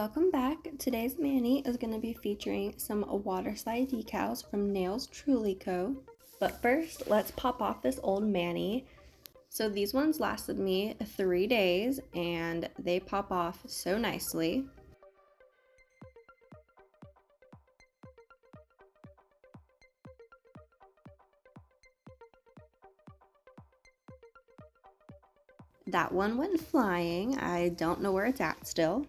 Welcome back. Today's mani is going to be featuring some water slide decals from Nails Truly Co. But first, let's pop off this old mani. So these ones lasted me 3 days and they pop off so nicely. That one went flying. I don't know where it's at still.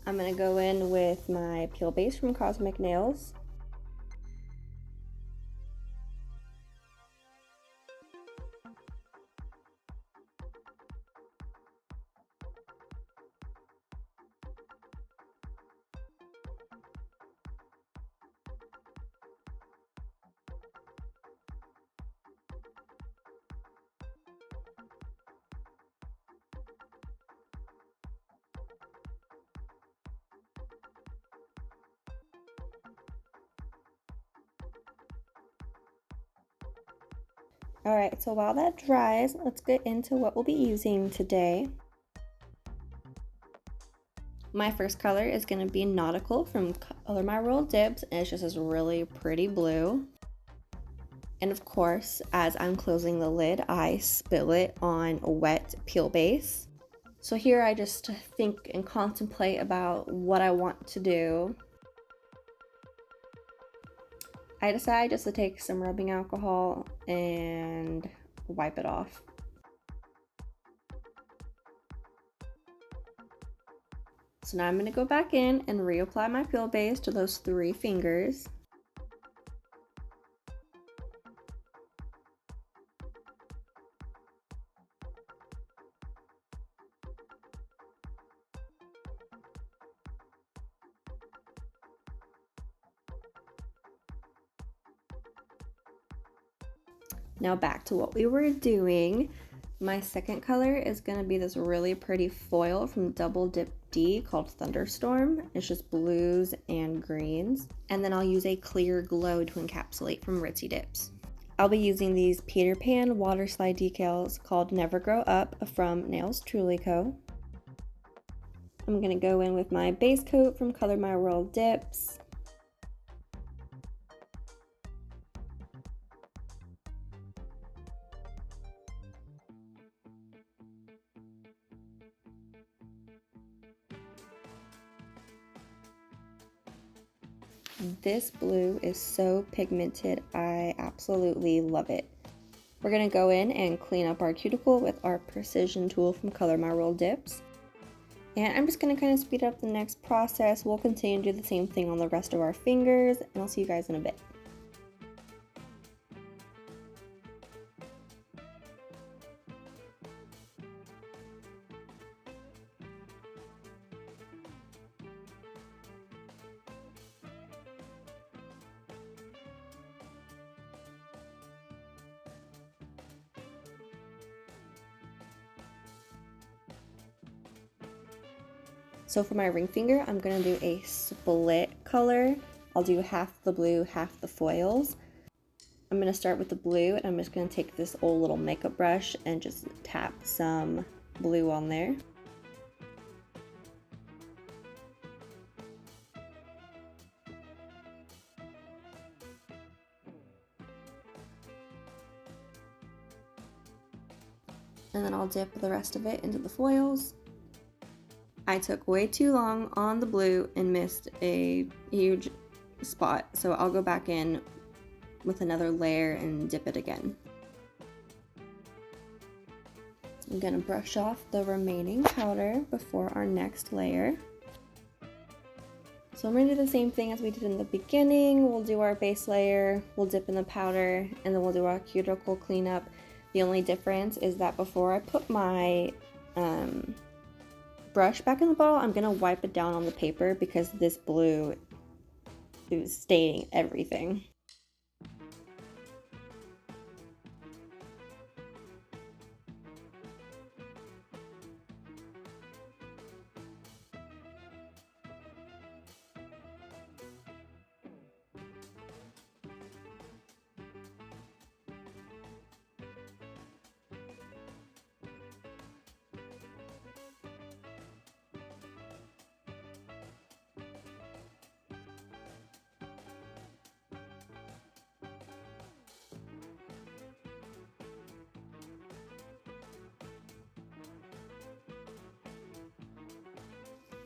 I'm going to go in with my peel base from Kozmik nails. Alright, so while that dries, let's get into what we'll be using today. My first color is going to be Nautical from Color My World Dips, and it's just this really pretty blue. And of course, as I'm closing the lid, I spill it on a wet peel base. So here I just think and contemplate about what I want to do. I decide just to take some rubbing alcohol and wipe it off. So now I'm going to go back in and reapply my peel base to those 3 fingers. Now back to what we were doing. My second color is going to be this really pretty foil from Double Dip D called Thunderstorm. It's just blues and greens. And then I'll use a clear glow to encapsulate from Ritzy Dips. I'll be using these Peter Pan water slide decals called Never Grow Up from Nails Truly Co. I'm going to go in with my base coat from Color My World Dips. This blue is so pigmented, I absolutely love it. We're going to go in and clean up our cuticle with our precision tool from Color My World Dips. And I'm just going to kind of speed up the next process. We'll continue to do the same thing on the rest of our fingers, and I'll see you guys in a bit. So for my ring finger, I'm going to do a split color. I'll do half the blue, half the foils. I'm going to start with the blue, and I'm just going to take this old little makeup brush and just tap some blue on there. And then I'll dip the rest of it into the foils. I took way too long on the blue and missed a huge spot, so I'll go back in with another layer and dip it again. I'm going to brush off the remaining powder before our next layer. So I'm going to do the same thing as we did in the beginning. We'll do our base layer, we'll dip in the powder, and then we'll do our cuticle cleanup. The only difference is that before I put my brush back in the bottle, I'm going to wipe it down on the paper because this blue is staining everything.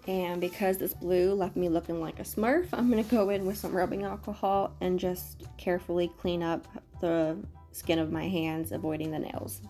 And because this blue left me looking like a smurf, I'm gonna go in with some rubbing alcohol and just carefully clean up the skin of my hands, avoiding the nails.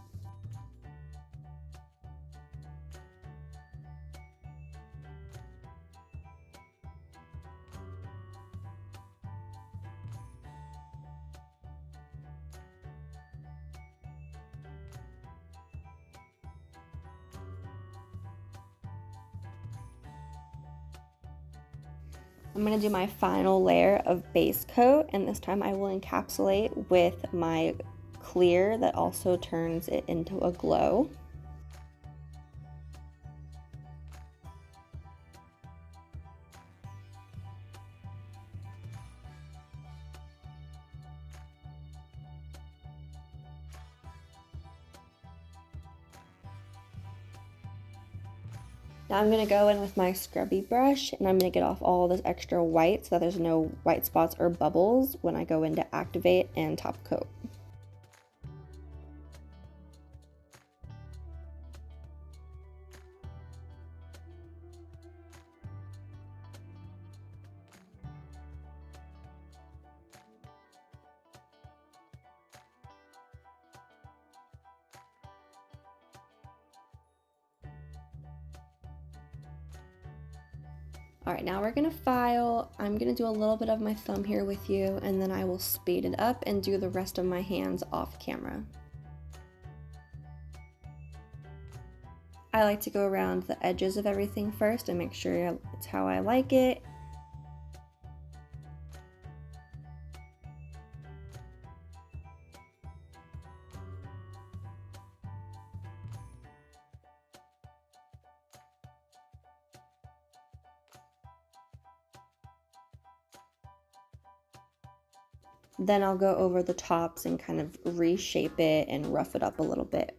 I'm going to do my final layer of base coat, and this time I will encapsulate with my clear that also turns it into a glow. Now I'm going to go in with my scrubby brush, and I'm going to get off all this extra white so that there's no white spots or bubbles when I go in to activate and top coat. All right, now we're gonna file. I'm gonna do a little bit of my thumb here with you, and then I will speed it up and do the rest of my hands off camera. I like to go around the edges of everything first and make sure it's how I like it. Then I'll go over the tops and kind of reshape it and rough it up a little bit.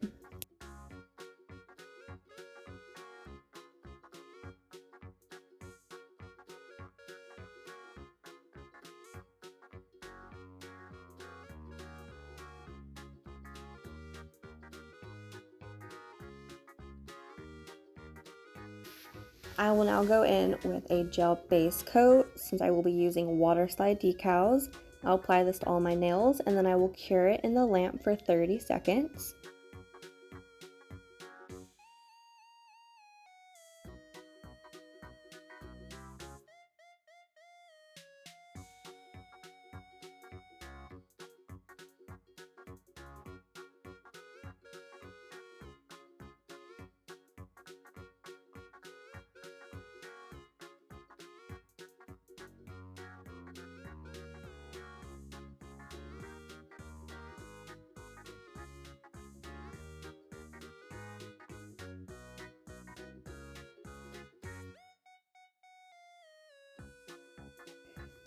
I will now go in with a gel base coat since I will be using water slide decals. I'll apply this to all my nails, and then I will cure it in the lamp for 30 seconds.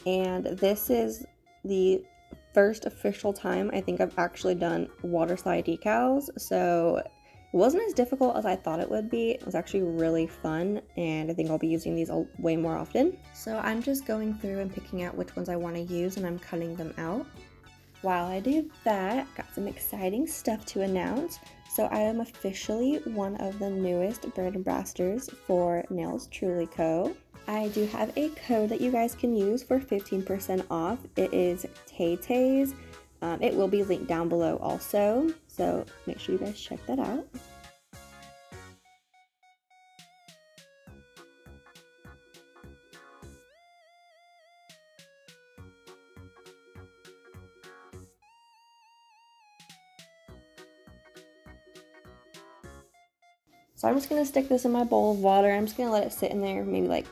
And this is the first official time I think I've actually done water slide decals, so it wasn't as difficult as I thought it would be. It was actually really fun, and I think I'll be using these way more often. So I'm just going through and picking out which ones I want to use, and I'm cutting them out. While I do that, got some exciting stuff to announce. So I am officially one of the newest brand ambassadors for Nails Truly Co. I do have a code that you guys can use for 15% off. It is taytays. It will be linked down below also, so make sure you guys check that out. So I'm just going to stick this in my bowl of water. I'm just going to let it sit in there maybe like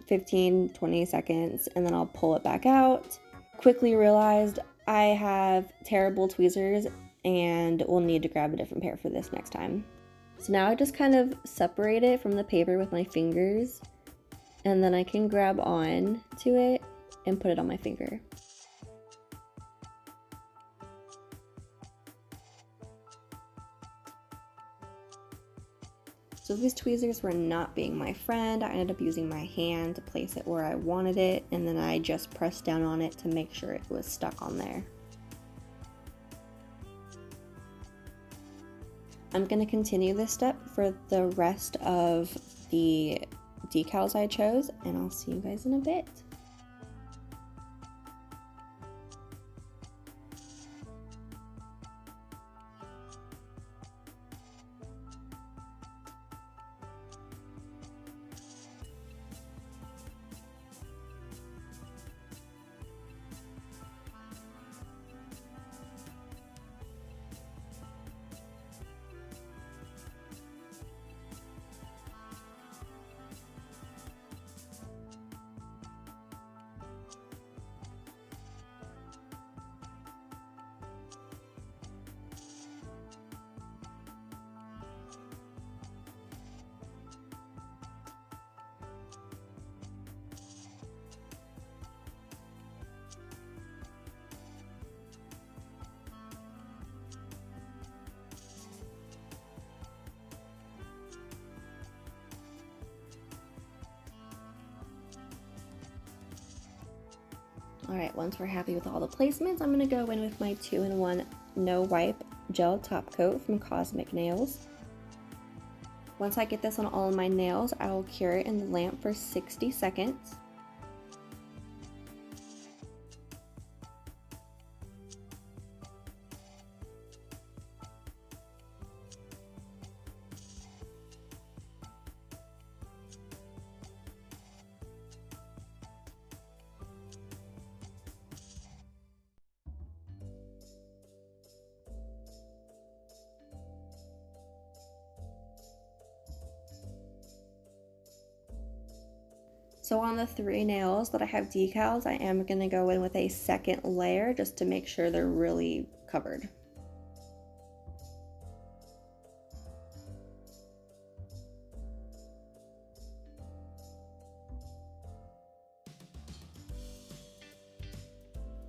15-20 seconds, and then I'll pull it back out. Quickly realized I have terrible tweezers and will need to grab a different pair for this next time. So now I just kind of separate it from the paper with my fingers, and then I can grab on to it and put it on my finger. So these tweezers were not being my friend. I ended up using my hand to place it where I wanted it, and then I just pressed down on it to make sure it was stuck on there. I'm going to continue this step for the rest of the decals I chose, and I'll see you guys in a bit. Alright, once we're happy with all the placements, I'm going to go in with my 2-in-1 No Wipe Gel Top Coat from Kozmik Nails. Once I get this on all of my nails, I will cure it in the lamp for 60 seconds. So on the 3 nails that I have decals, I am going to go in with a second layer just to make sure they're really covered.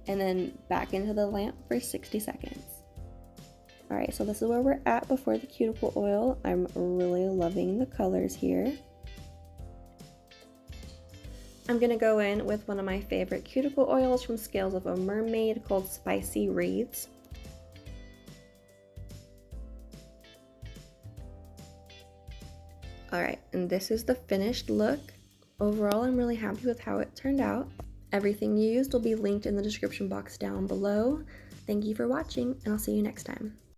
And then back into the lamp for 60 seconds. Alright, so this is where we're at before the cuticle oil. I'm really loving the colors here. I'm going to go in with one of my favorite cuticle oils from Scales of a Mermaid called Spicy Reeds. Alright, and this is the finished look. Overall, I'm really happy with how it turned out. Everything used will be linked in the description box down below. Thank you for watching, and I'll see you next time.